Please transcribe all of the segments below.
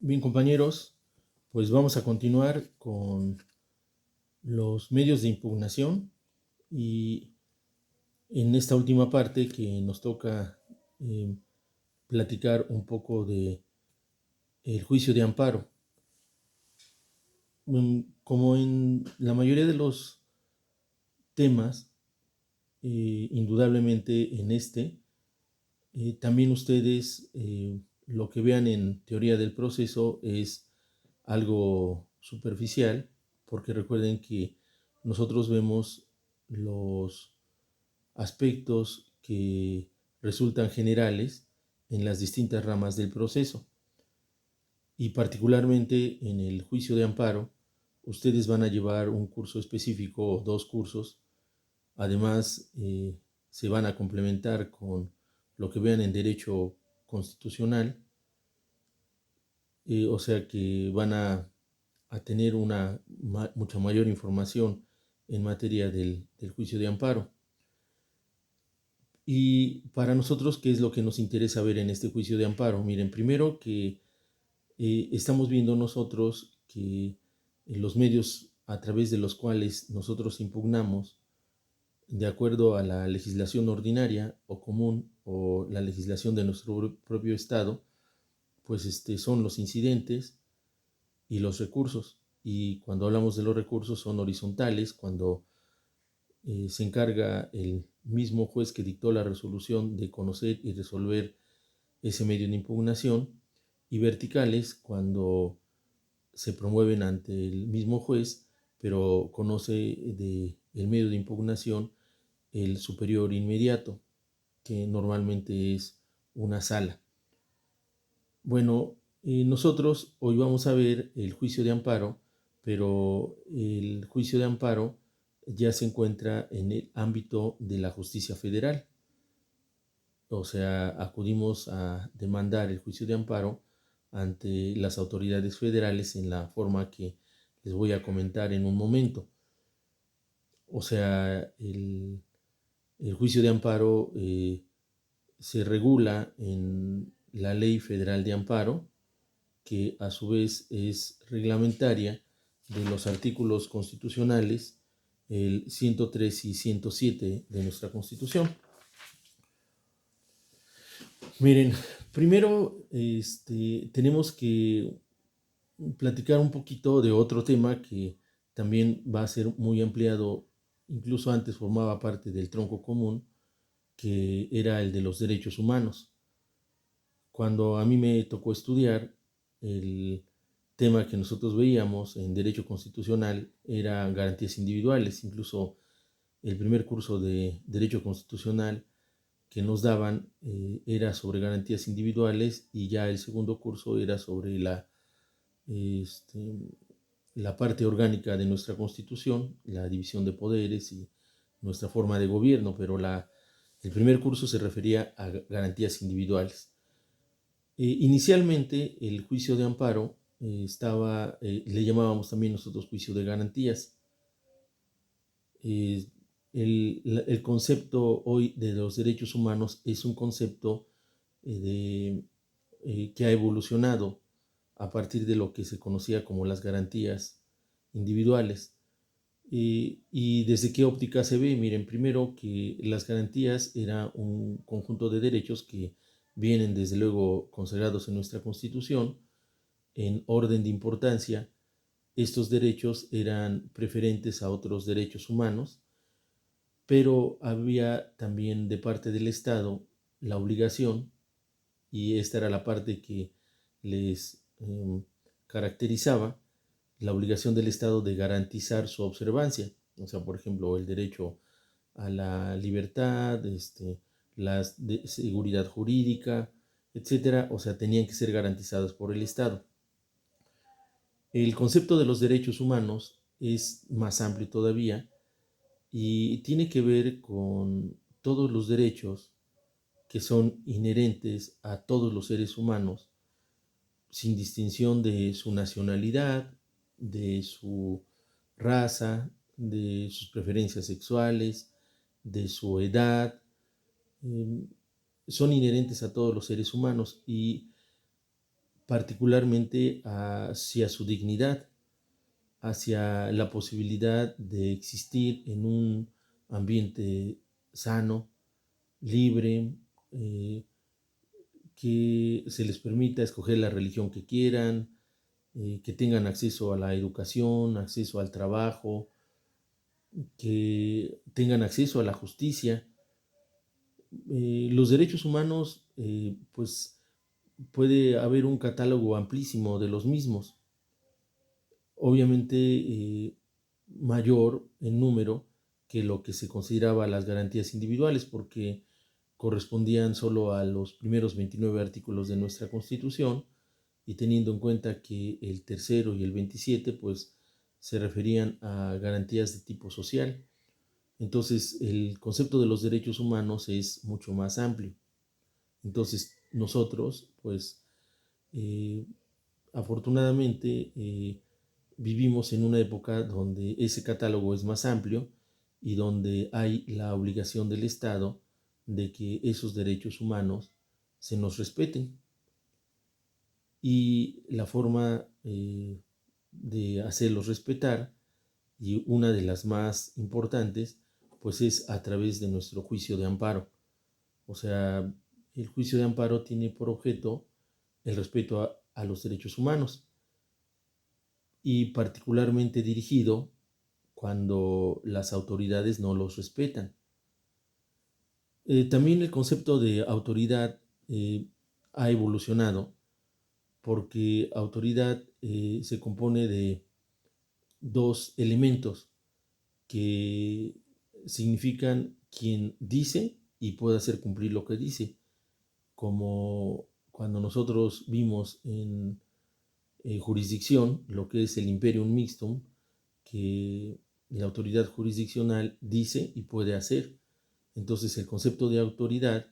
Bien, compañeros, pues vamos a continuar con los medios de impugnación y en esta última parte que nos toca eh, platicar un poco de el juicio de amparo. Como en la mayoría de los temas, indudablemente en este, también ustedes lo que vean en teoría del proceso es algo superficial, porque recuerden que nosotros vemos los aspectos que resultan generales en las distintas ramas del proceso. Y particularmente en el juicio de amparo, ustedes van a llevar un curso específico o dos cursos. Además, se van a complementar con lo que vean en derecho constitucional, o sea que van a tener una mucha mayor información en materia del juicio de amparo. Y para nosotros, ¿qué es lo que nos interesa ver en este juicio de amparo? Miren, primero que estamos viendo nosotros que los medios a través de los cuales nosotros impugnamos, de acuerdo a la legislación ordinaria o común o la legislación de nuestro propio Estado, pues son los incidentes y los recursos. Y cuando hablamos de los recursos son horizontales, cuando se encarga el mismo juez que dictó la resolución de conocer y resolver ese medio de impugnación, y verticales cuando se promueven ante el mismo juez, pero conoce de el medio de impugnación el superior inmediato, que normalmente es una sala. Bueno, nosotros hoy vamos a ver el juicio de amparo, pero el juicio de amparo ya se encuentra en el ámbito de la justicia federal. O sea, acudimos a demandar el juicio de amparo ante las autoridades federales en la forma que les voy a comentar en un momento. O sea, el juicio de amparo se regula en la Ley Federal de Amparo, que a su vez es reglamentaria de los artículos constitucionales, el 103 y 107 de nuestra Constitución. Miren, primero tenemos que platicar un poquito de otro tema que también va a ser muy ampliado, incluso antes formaba parte del tronco común, que era el de los derechos humanos. Cuando a mí me tocó estudiar, el tema que nosotros veíamos en derecho constitucional eran garantías individuales. Incluso el primer curso de derecho constitucional que nos daban era sobre garantías individuales, y ya el segundo curso era sobre este, la parte orgánica de nuestra Constitución, la división de poderes y nuestra forma de gobierno, pero el primer curso se refería a garantías individuales. Inicialmente el juicio de amparo le llamábamos también nosotros juicio de garantías. Eh, el concepto hoy de los derechos humanos es un concepto que ha evolucionado a partir de lo que se conocía como las garantías individuales. ¿Y desde qué óptica se ve? Miren, primero que las garantías era un conjunto de derechos que vienen desde luego consagrados en nuestra Constitución en orden de importancia. Estos derechos eran preferentes a otros derechos humanos, pero había también de parte del Estado la obligación, y esta era la parte que les caracterizaba, la obligación del Estado de garantizar su observancia. O sea, por ejemplo, el derecho a la libertad, la seguridad jurídica, etcétera. O sea, tenían que ser garantizadas por el Estado. El concepto de los derechos humanos es más amplio todavía y tiene que ver con todos los derechos que son inherentes a todos los seres humanos, sin distinción de su nacionalidad, de su raza, de sus preferencias sexuales, de su edad. eh, Son inherentes a todos los seres humanos, y particularmente hacia su dignidad, hacia la posibilidad de existir en un ambiente sano, libre, que se les permita escoger la religión que quieran, que tengan acceso a la educación, acceso al trabajo, que tengan acceso a la justicia. Los derechos humanos, pues puede haber un catálogo amplísimo de los mismos, obviamente mayor en número que lo que se consideraba las garantías individuales, porque correspondían solo a los primeros 29 artículos de nuestra Constitución, y teniendo en cuenta que el tercero y el 27 pues se referían a garantías de tipo social. Entonces el concepto de los derechos humanos es mucho más amplio. Entonces nosotros pues eh, afortunadamente vivimos en una época donde ese catálogo es más amplio y donde hay la obligación del Estado de que esos derechos humanos se nos respeten. Y la forma de hacerlos respetar, y una de las más importantes, pues es a través de nuestro juicio de amparo. O sea, el juicio de amparo tiene por objeto el respeto a los derechos humanos y particularmente dirigido cuando las autoridades no los respetan. También el concepto de autoridad ha evolucionado porque autoridad se compone de dos elementos que significan quien dice y puede hacer cumplir lo que dice, como cuando nosotros vimos en jurisdicción lo que es el imperium mixtum, que la autoridad jurisdiccional dice y puede hacer. Entonces el concepto de autoridad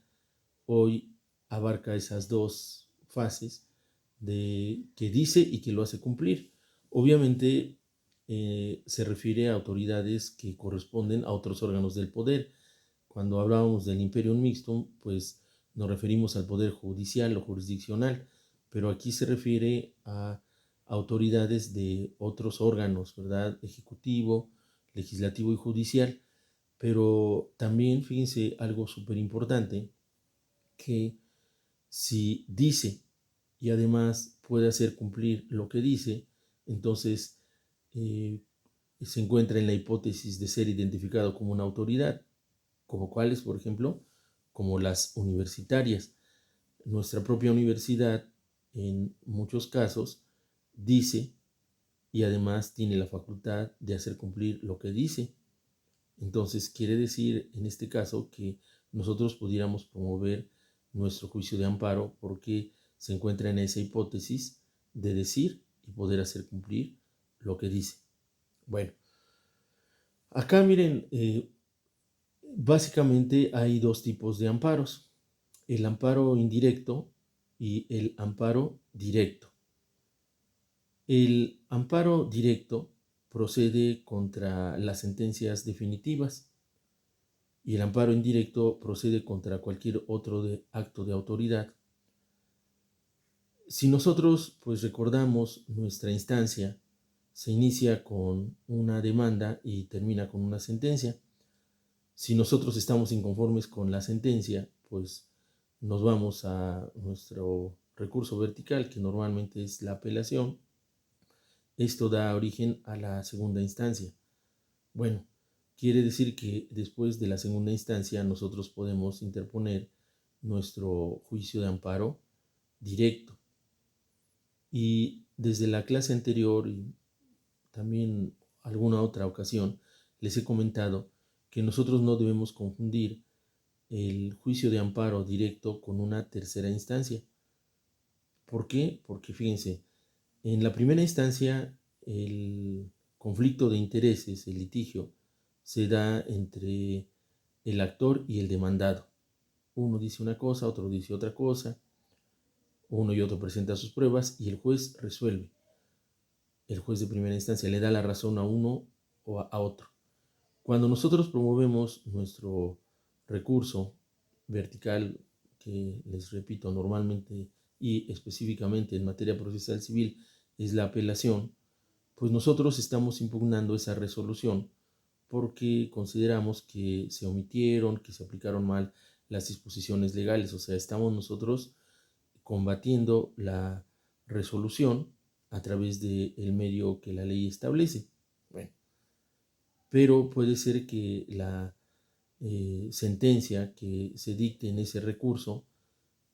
hoy abarca esas dos fases de que dice y que lo hace cumplir. Obviamente se refiere a autoridades que corresponden a otros órganos del poder. Cuando hablábamos del imperium mixtum, pues nos referimos al poder judicial o jurisdiccional, pero aquí se refiere a autoridades de otros órganos, ¿verdad? Ejecutivo, legislativo y judicial. Pero también, fíjense, algo súper importante, que si dice y además puede hacer cumplir lo que dice, entonces eh, se encuentra en la hipótesis de ser identificado como una autoridad, como cuáles, por ejemplo, como las universitarias. Nuestra propia universidad, en muchos casos, dice y además tiene la facultad de hacer cumplir lo que dice. Entonces, quiere decir en este caso que nosotros pudiéramos promover nuestro juicio de amparo porque se encuentra en esa hipótesis de decir y poder hacer cumplir lo que dice. Bueno, acá miren, básicamente hay dos tipos de amparos: el amparo indirecto y el amparo directo. El amparo directo procede contra las sentencias definitivas y el amparo indirecto procede contra cualquier otro acto de autoridad. Si nosotros pues recordamos, nuestra instancia se inicia con una demanda y termina con una sentencia. Si nosotros estamos inconformes con la sentencia, pues nos vamos a nuestro recurso vertical, que normalmente es la apelación. Esto da origen a la segunda instancia. Bueno, quiere decir que después de la segunda instancia nosotros podemos interponer nuestro juicio de amparo directo. Y desde la clase anterior y también alguna otra ocasión les he comentado que nosotros no debemos confundir el juicio de amparo directo con una tercera instancia. ¿Por qué? Porque fíjense, en la primera instancia el conflicto de intereses, el litigio, se da entre el actor y el demandado. Uno dice una cosa, otro dice otra cosa, uno y otro presenta sus pruebas y el juez resuelve. El juez de primera instancia le da la razón a uno o a otro. Cuando nosotros promovemos nuestro recurso vertical, que les repito, normalmente y específicamente en materia procesal civil es la apelación, pues nosotros estamos impugnando esa resolución porque consideramos que se omitieron, que se aplicaron mal las disposiciones legales. O sea, estamos nosotros combatiendo la resolución a través del medio que la ley establece. Bueno, pero puede ser que la sentencia que se dicte en ese recurso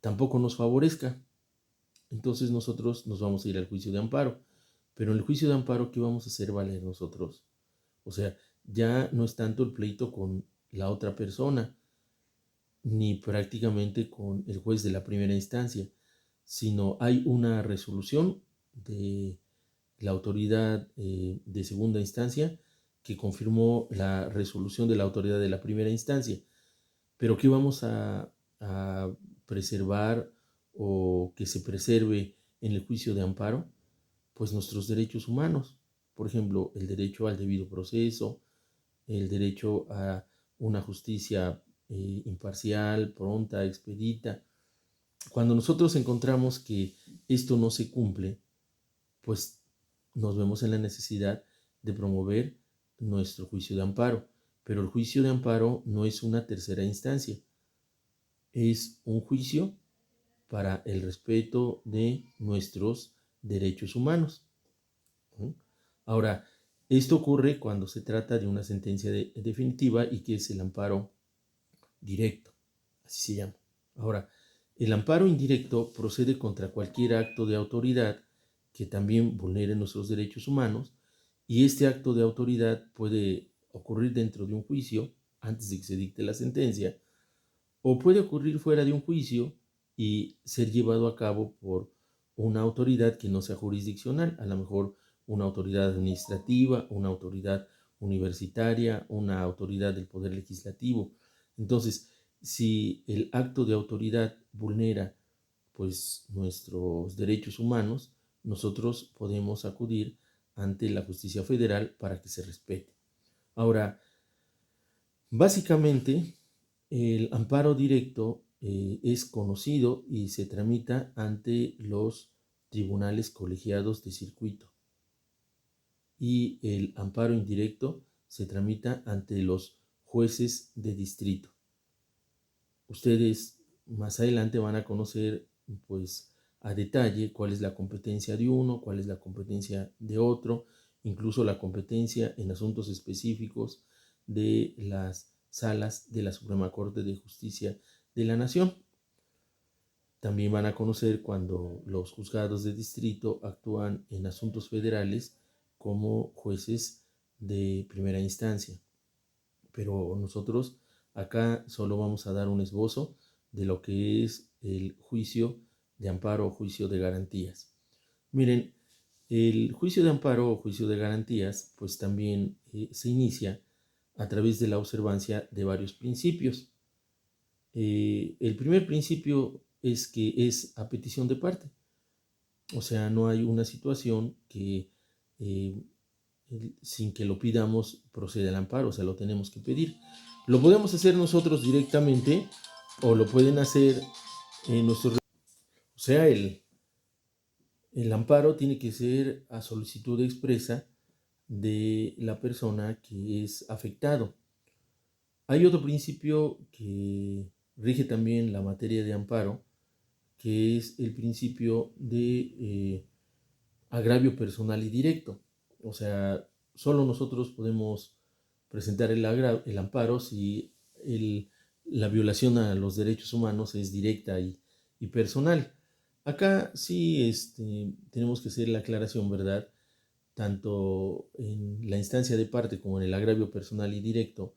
tampoco nos favorezca. Entonces nosotros nos vamos a ir al juicio de amparo. Pero en el juicio de amparo, ¿qué vamos a hacer valer nosotros? O sea, ya no es tanto el pleito con la otra persona, ni prácticamente con el juez de la primera instancia, sino hay una resolución de la autoridad de segunda instancia que confirmó la resolución de la autoridad de la primera instancia. Pero ¿qué vamos a preservar o que se preserve en el juicio de amparo? Pues nuestros derechos humanos. Por ejemplo, el derecho al debido proceso, el derecho a una justicia imparcial, pronta, expedita. Cuando nosotros encontramos que esto no se cumple, pues nos vemos en la necesidad de promover nuestro juicio de amparo. Pero el juicio de amparo no es una tercera instancia, es un juicio para el respeto de nuestros derechos humanos. Ahora, esto ocurre cuando se trata de una sentencia definitiva y que es el amparo directo, así se llama. Ahora, el amparo indirecto procede contra cualquier acto de autoridad que también vulnere nuestros derechos humanos, y este acto de autoridad puede ocurrir dentro de un juicio antes de que se dicte la sentencia, o puede ocurrir fuera de un juicio y ser llevado a cabo por una autoridad que no sea jurisdiccional, a lo mejor una autoridad administrativa, una autoridad universitaria, una autoridad del Poder Legislativo. Entonces, si el acto de autoridad vulnera pues nuestros derechos humanos, nosotros podemos acudir ante la justicia federal para que se respete. Ahora, básicamente, el amparo directo es conocido y se tramita ante los tribunales colegiados de circuito, y el amparo indirecto se tramita ante los jueces de distrito. Ustedes más adelante van a conocer pues a detalle cuál es la competencia de uno, cuál es la competencia de otro, incluso la competencia en asuntos específicos de las salas de la Suprema Corte de Justicia de la Nación. También van a conocer cuando los juzgados de distrito actúan en asuntos federales como jueces de primera instancia. Pero nosotros acá solo vamos a dar un esbozo de lo que es el juicio de amparo o juicio de garantías. Miren, el juicio de amparo o juicio de garantías pues también se inicia a través de la observancia de varios principios. El primer principio es que es a petición de parte, o sea, no hay una situación que sin que lo pidamos proceda el amparo, o sea, lo tenemos que pedir. Lo podemos hacer nosotros directamente o lo pueden hacer nuestros... O sea, el amparo tiene que ser a solicitud expresa de la persona que es afectado. Hay otro principio que rige también la materia de amparo, que es el principio de agravio personal y directo. O sea, solo nosotros podemos presentar el amparo si la violación a los derechos humanos es directa y personal. Acá sí tenemos que hacer la aclaración, ¿verdad? Tanto en la instancia de parte como en el agravio personal y directo,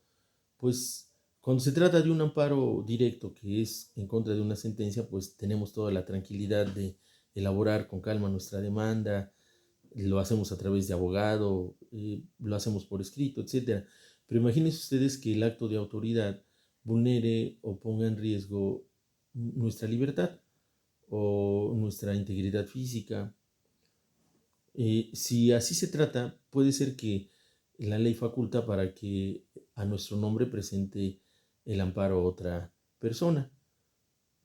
pues cuando se trata de un amparo directo que es en contra de una sentencia, pues tenemos toda la tranquilidad de elaborar con calma nuestra demanda, lo hacemos a través de abogado, lo hacemos por escrito, etcétera. Pero imagínense ustedes que el acto de autoridad vulnere o ponga en riesgo nuestra libertad o nuestra integridad física. Si así se trata, puede ser que la ley faculta para que a nuestro nombre presente el amparo a otra persona.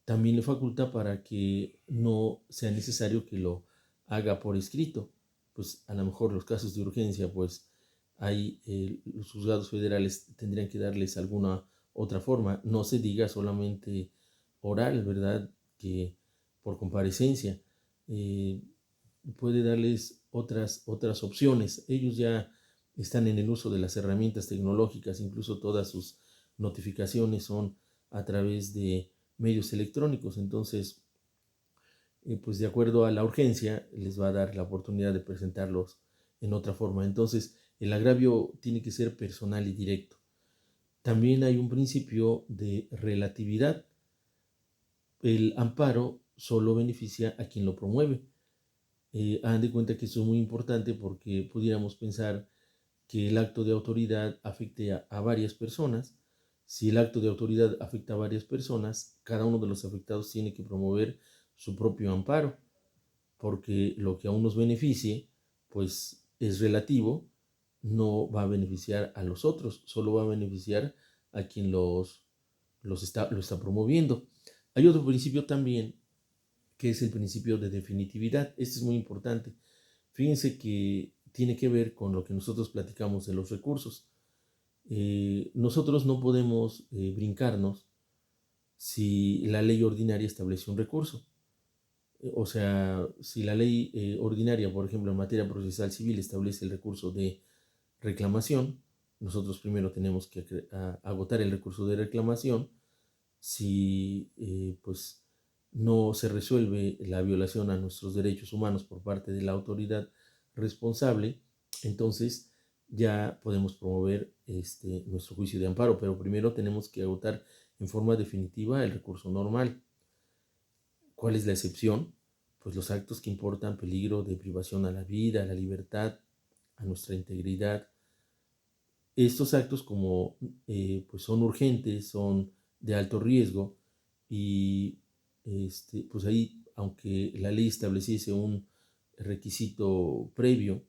también le faculta para que no sea necesario que lo haga por escrito. Pues a lo mejor los casos de urgencia, pues ahí los juzgados federales tendrían que darles alguna otra forma, no se diga solamente oral, ¿verdad? Que por comparecencia eh, puede darles otras opciones. Ellos ya están en el uso de las herramientas tecnológicas, incluso todas sus notificaciones son a través de medios electrónicos, entonces, pues de acuerdo a la urgencia, les va a dar la oportunidad de presentarlos en otra forma. Entonces, el agravio tiene que ser personal y directo. También hay un principio de relatividad. El amparo solo beneficia a quien lo promueve. Hagan de cuenta que esto es muy importante porque pudiéramos pensar que el acto de autoridad afecte a varias personas. Si el acto de autoridad afecta a varias personas, cada uno de los afectados tiene que promover su propio amparo, porque lo que a unos beneficie, pues es relativo, no va a beneficiar a los otros, solo va a beneficiar a quien lo está promoviendo. Hay otro principio también, que es el principio de definitividad. Este es muy importante. Fíjense que tiene que ver con lo que nosotros platicamos de los recursos. Nosotros no podemos brincarnos si la ley ordinaria establece un recurso. O sea, si la ley ordinaria, por ejemplo, en materia procesal civil establece el recurso de reclamación, nosotros primero tenemos que agotar el recurso de reclamación. Si pues no se resuelve la violación a nuestros derechos humanos por parte de la autoridad responsable, entonces ya podemos promover nuestro juicio de amparo, pero primero tenemos que agotar en forma definitiva el recurso normal. ¿Cuál es la excepción? Pues los actos que importan peligro de privación a la vida, a la libertad, a nuestra integridad. Estos actos como pues son urgentes, son de alto riesgo y pues ahí, aunque la ley estableciese un requisito previo,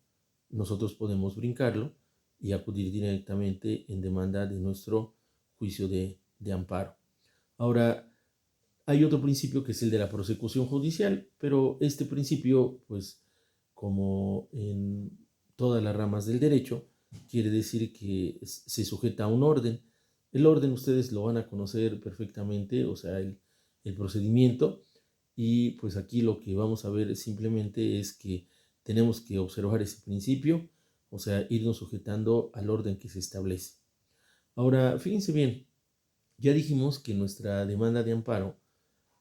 nosotros podemos brincarlo y acudir directamente en demanda de nuestro juicio de amparo. Ahora, hay otro principio que es el de la prosecución judicial, pero este principio, pues como en todas las ramas del derecho, quiere decir que se sujeta a un orden. El orden ustedes lo van a conocer perfectamente, o sea, el procedimiento, y pues aquí lo que vamos a ver simplemente es que tenemos que observar ese principio, o sea, irnos sujetando al orden que se establece. Ahora, fíjense bien, ya dijimos que nuestra demanda de amparo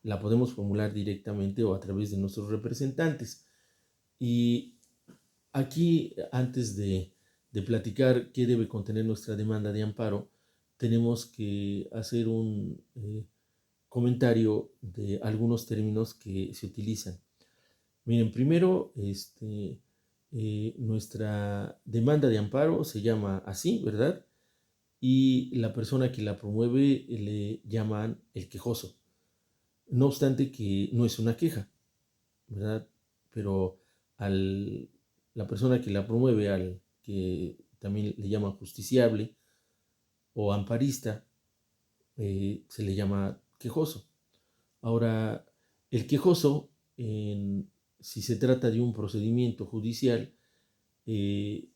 la podemos formular directamente o a través de nuestros representantes. Y aquí, antes de platicar qué debe contener nuestra demanda de amparo, tenemos que hacer un comentario de algunos términos que se utilizan. Miren, primero, nuestra demanda de amparo se llama así, ¿verdad? Y la persona que la promueve le llaman el quejoso. No obstante que no es una queja, ¿verdad? Pero la persona que la promueve, al que también le llama justiciable o amparista, se le llama quejoso. Ahora, el quejoso, si se trata de un procedimiento judicial, eh,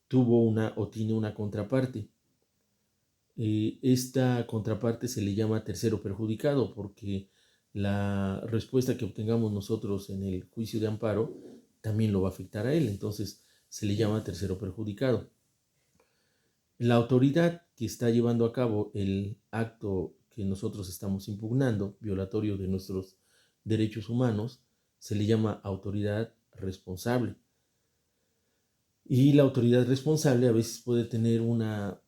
tuvo una o tiene una contraparte. Esta contraparte se le llama tercero perjudicado porque la respuesta que obtengamos nosotros en el juicio de amparo también lo va a afectar a él, entonces se le llama tercero perjudicado. La autoridad que está llevando a cabo el acto que nosotros estamos impugnando, violatorio de nuestros derechos humanos, se le llama autoridad responsable. Y la autoridad responsable a veces puede tener una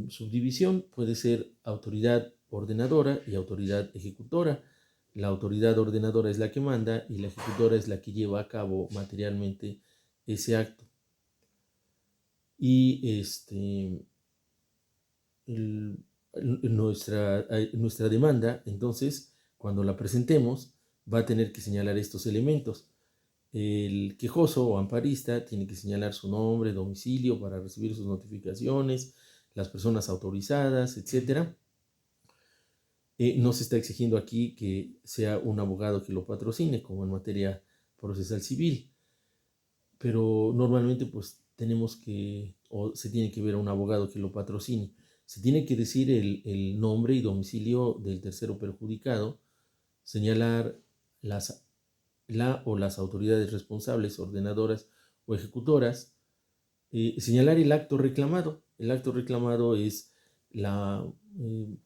subdivisión, puede ser autoridad ordenadora y autoridad ejecutora. La autoridad ordenadora es la que manda y la ejecutora es la que lleva a cabo materialmente ese acto. Y nuestra demanda, entonces, cuando la presentemos, va a tener que señalar estos elementos. El quejoso o amparista tiene que señalar su nombre, domicilio para recibir sus notificaciones, las personas autorizadas, etc. No se está exigiendo aquí que sea un abogado que lo patrocine, como en materia procesal civil, pero normalmente pues tenemos que, o se tiene que ver a un abogado que lo patrocine. Se tiene que decir el nombre y domicilio del tercero perjudicado, señalar las, la o las autoridades responsables, ordenadoras o ejecutoras, señalar el acto reclamado. El acto reclamado es la,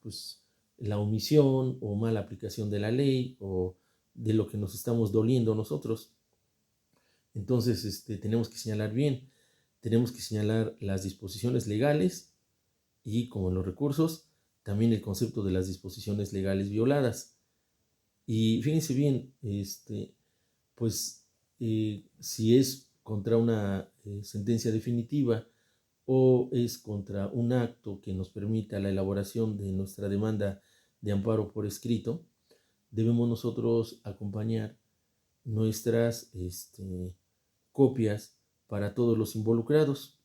pues, la omisión o mala aplicación de la ley o de lo que nos estamos doliendo nosotros. Entonces, tenemos que señalar bien, tenemos que señalar las disposiciones legales y, como en los recursos, también el concepto de las disposiciones legales violadas. Y fíjense bien, pues si es contra una sentencia definitiva o es contra un acto que nos permita la elaboración de nuestra demanda de amparo por escrito, debemos nosotros acompañar nuestras copias para todos los involucrados.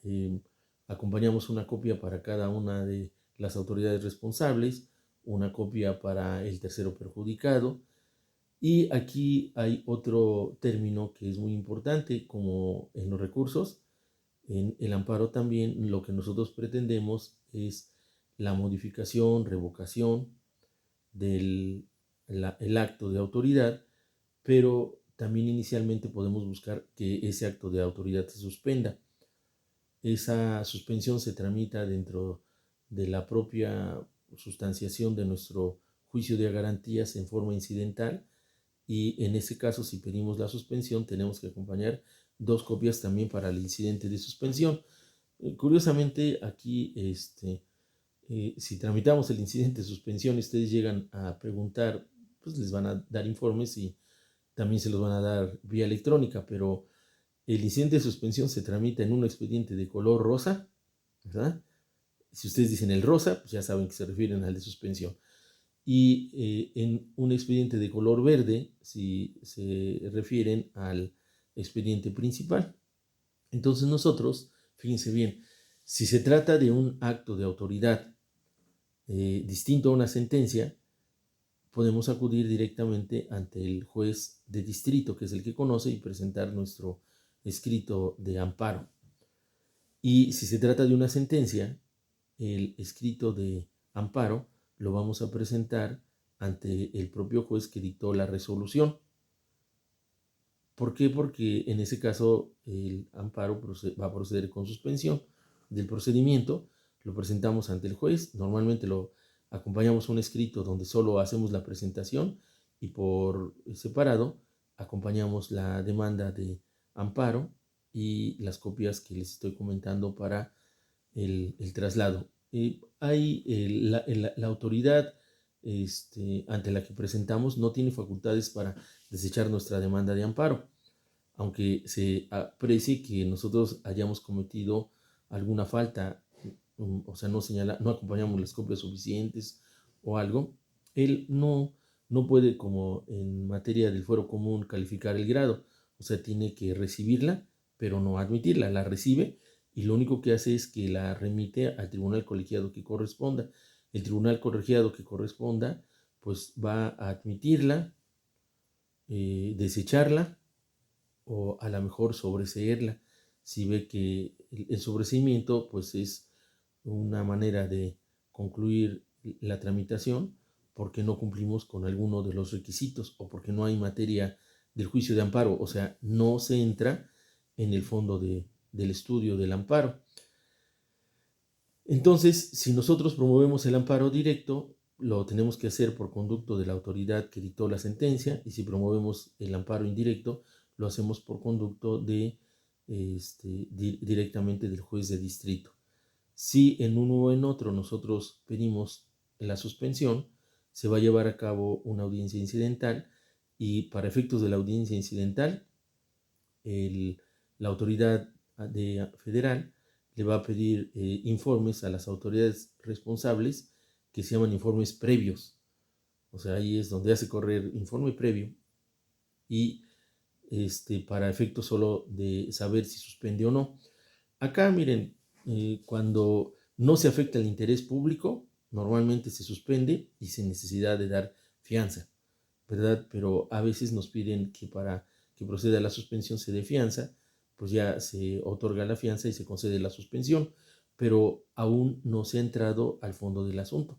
Eh, Acompañamos una copia para cada una de las autoridades responsables, una copia para el tercero perjudicado. Y aquí hay otro término que es muy importante, como en los recursos. En el amparo también lo que nosotros pretendemos es la modificación, revocación del el acto de autoridad, pero también inicialmente podemos buscar que ese acto de autoridad se suspenda. Esa suspensión se tramita dentro de la propia sustanciación de nuestro juicio de garantías en forma incidental, y en ese caso, si pedimos la suspensión, tenemos que acompañar dos copias también para el incidente de suspensión. Curiosamente, aquí, si tramitamos el incidente de suspensión y ustedes llegan a preguntar, pues les van a dar informes y también se los van a dar vía electrónica, pero el incidente de suspensión se tramita en un expediente de color rosa, ¿verdad? Si ustedes dicen el rosa, pues ya saben que se refieren al de suspensión. Y en un expediente de color verde, si se refieren al expediente principal. Entonces nosotros, fíjense bien, si se trata de un acto de autoridad distinto a una sentencia, podemos acudir directamente ante el juez de distrito, que es el que conoce, y presentar nuestro escrito de amparo. Y si se trata de una sentencia, el escrito de amparo lo vamos a presentar ante el propio juez que dictó la resolución. ¿Por qué? Porque en ese caso el amparo va a proceder con suspensión del procedimiento, lo presentamos ante el juez, normalmente lo acompañamos un escrito donde solo hacemos la presentación y por separado acompañamos la demanda de amparo y las copias que les estoy comentando para el traslado. Hay la autoridad ante la que presentamos no tiene facultades para desechar nuestra demanda de amparo, aunque se aprecie que nosotros hayamos cometido alguna falta, o sea, no acompañamos las copias suficientes o algo. Él no puede, como en materia del fuero común, calificar el grado, o sea, tiene que recibirla, pero no admitirla. La recibe y lo único que hace es que la remite al tribunal colegiado que corresponda. El tribunal colegiado que corresponda pues va a admitirla, desecharla o a lo mejor sobreseerla si ve que el sobreseimiento pues es una manera de concluir la tramitación porque no cumplimos con alguno de los requisitos o porque no hay materia del juicio de amparo, o sea, no se entra en el fondo del estudio del amparo. Entonces, si nosotros promovemos el amparo directo, lo tenemos que hacer por conducto de la autoridad que dictó la sentencia, y si promovemos el amparo indirecto, lo hacemos por conducto directamente del juez de distrito. Si en uno o en otro nosotros pedimos la suspensión, se va a llevar a cabo una audiencia incidental y para efectos de la audiencia incidental, la autoridad federal le va a pedir informes a las autoridades responsables que se llaman informes previos. O sea, ahí es donde hace correr informe previo y para efectos solo de saber si suspende o no. Acá, miren, cuando no se afecta el interés público, normalmente se suspende y sin necesidad de dar fianza, ¿verdad? Pero a veces nos piden que para que proceda la suspensión se dé fianza, pues ya se otorga la fianza y se concede la suspensión, pero aún no se ha entrado al fondo del asunto.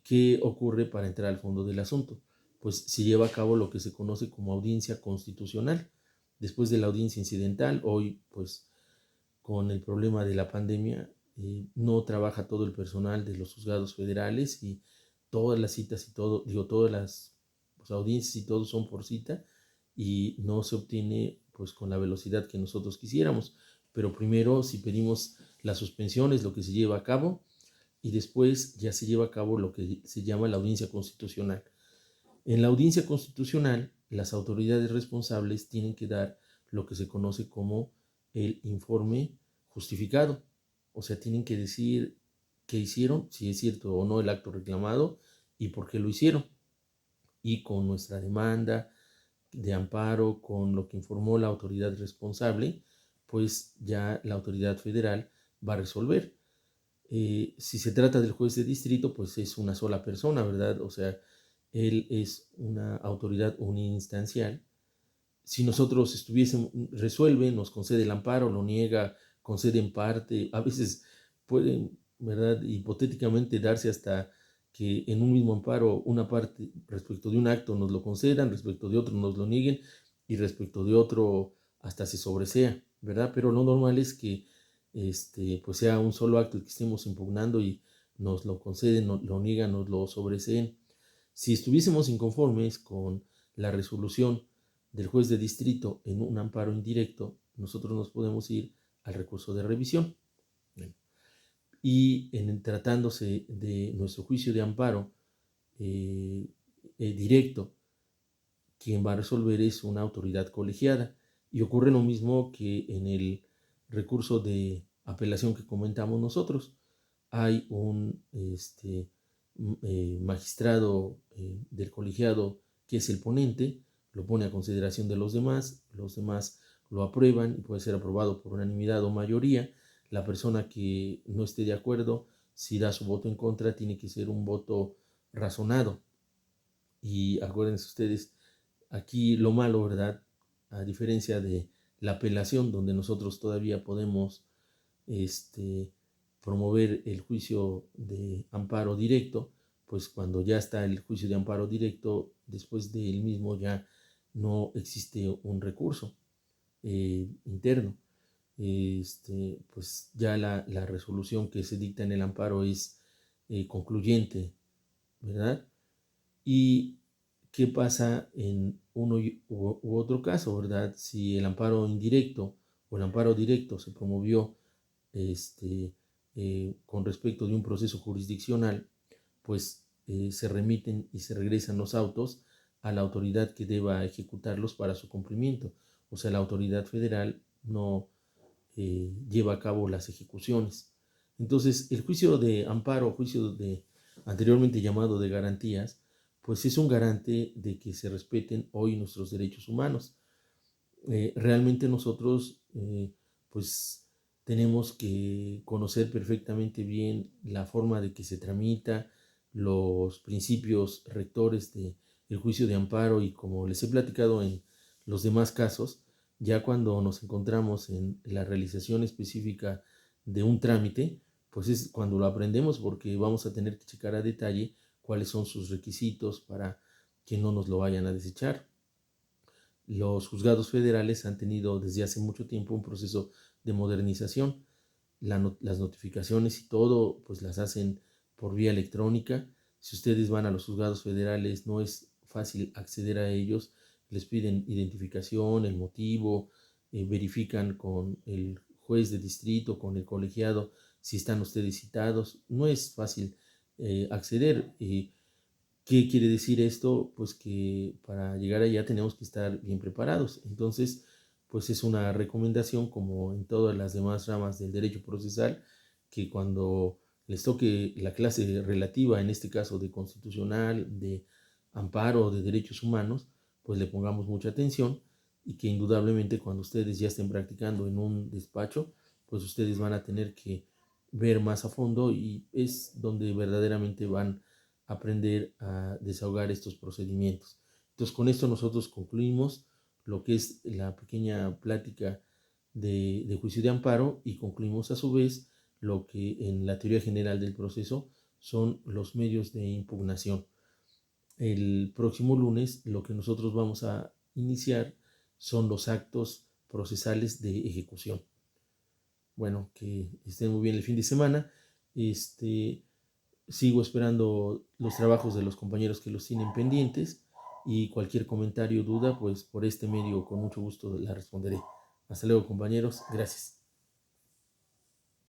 ¿Qué ocurre para entrar al fondo del asunto? Pues se lleva a cabo lo que se conoce como audiencia constitucional. Después de la audiencia incidental, hoy pues con el problema de la pandemia, no trabaja todo el personal de los juzgados federales y todas las citas y todo, digo, todas las pues, audiencias y todo son por cita y no se obtiene pues con la velocidad que nosotros quisiéramos. Pero primero, si pedimos la suspensión, es lo que se lleva a cabo y después ya se lleva a cabo lo que se llama la audiencia constitucional. En la audiencia constitucional, las autoridades responsables tienen que dar lo que se conoce como el informe justificado. O sea, tienen que decir qué hicieron, si es cierto o no el acto reclamado y por qué lo hicieron. Y con nuestra demanda de amparo, con lo que informó la autoridad responsable, pues ya la autoridad federal va a resolver. Si se trata del juez de distrito, pues es una sola persona, ¿verdad? O sea, él es una autoridad uninstancial. Si nosotros estuviésemos, resuelve, nos concede el amparo, lo niega, concede en parte, a veces pueden, ¿verdad? Hipotéticamente darse hasta que en un mismo amparo una parte respecto de un acto nos lo concedan, respecto de otro nos lo nieguen y respecto de otro hasta se sobresea, ¿verdad? Pero lo normal es que pues sea un solo acto el que estemos impugnando y nos lo conceden, nos lo niegan, nos lo sobreseen. Si estuviésemos inconformes con la resolución del juez de distrito en un amparo indirecto, nosotros nos podemos ir al recurso de revisión. Y en tratándose de nuestro juicio de amparo directo, quien va a resolver es una autoridad colegiada. Y ocurre lo mismo que en el recurso de apelación que comentamos nosotros. Hay un magistrado del colegiado que es el ponente, lo pone a consideración de los demás lo aprueban y puede ser aprobado por unanimidad o mayoría. La persona que no esté de acuerdo, si da su voto en contra, tiene que ser un voto razonado. Y acuérdense ustedes, aquí lo malo, ¿verdad? A diferencia de la apelación, donde nosotros todavía podemos promover el juicio de amparo directo, pues cuando ya está el juicio de amparo directo, después del mismo ya no existe un recurso interno. Pues ya la resolución que se dicta en el amparo es concluyente, ¿verdad? ¿Y qué pasa en uno u otro caso, verdad? Si el amparo indirecto o el amparo directo se promovió con respecto de un proceso jurisdiccional, pues se remiten y se regresan los autos a la autoridad que deba ejecutarlos para su cumplimiento. O sea, la autoridad federal no lleva a cabo las ejecuciones. Entonces, el juicio de amparo, juicio de anteriormente llamado de garantías, pues es un garante de que se respeten hoy nuestros derechos humanos. Realmente nosotros, pues tenemos que conocer perfectamente bien la forma de que se tramita, los principios rectores del juicio de amparo y como les he platicado en los demás casos, ya cuando nos encontramos en la realización específica de un trámite, pues es cuando lo aprendemos porque vamos a tener que checar a detalle cuáles son sus requisitos para que no nos lo vayan a desechar. Los juzgados federales han tenido desde hace mucho tiempo un proceso de modernización. Las notificaciones y todo, pues las hacen por vía electrónica. Si ustedes van a los juzgados federales, no es fácil acceder a ellos. Les piden identificación, el motivo, verifican con el juez de distrito, con el colegiado, si están ustedes citados. No es fácil acceder. ¿Qué quiere decir esto? Pues que para llegar allá tenemos que estar bien preparados. Entonces, pues es una recomendación, como en todas las demás ramas del derecho procesal, que cuando les toque la clase relativa, en este caso de constitucional, de amparo, de derechos humanos, pues le pongamos mucha atención y que indudablemente cuando ustedes ya estén practicando en un despacho, pues ustedes van a tener que ver más a fondo y es donde verdaderamente van a aprender a desahogar estos procedimientos. Entonces, con esto nosotros concluimos lo que es la pequeña plática de juicio de amparo y concluimos a su vez lo que en la teoría general del proceso son los medios de impugnación. El próximo lunes lo que nosotros vamos a iniciar son los actos procesales de ejecución. Bueno, que estén muy bien el fin de semana. Sigo esperando los trabajos de los compañeros que los tienen pendientes y cualquier comentario o duda, pues por este medio con mucho gusto la responderé. Hasta luego, compañeros. Gracias.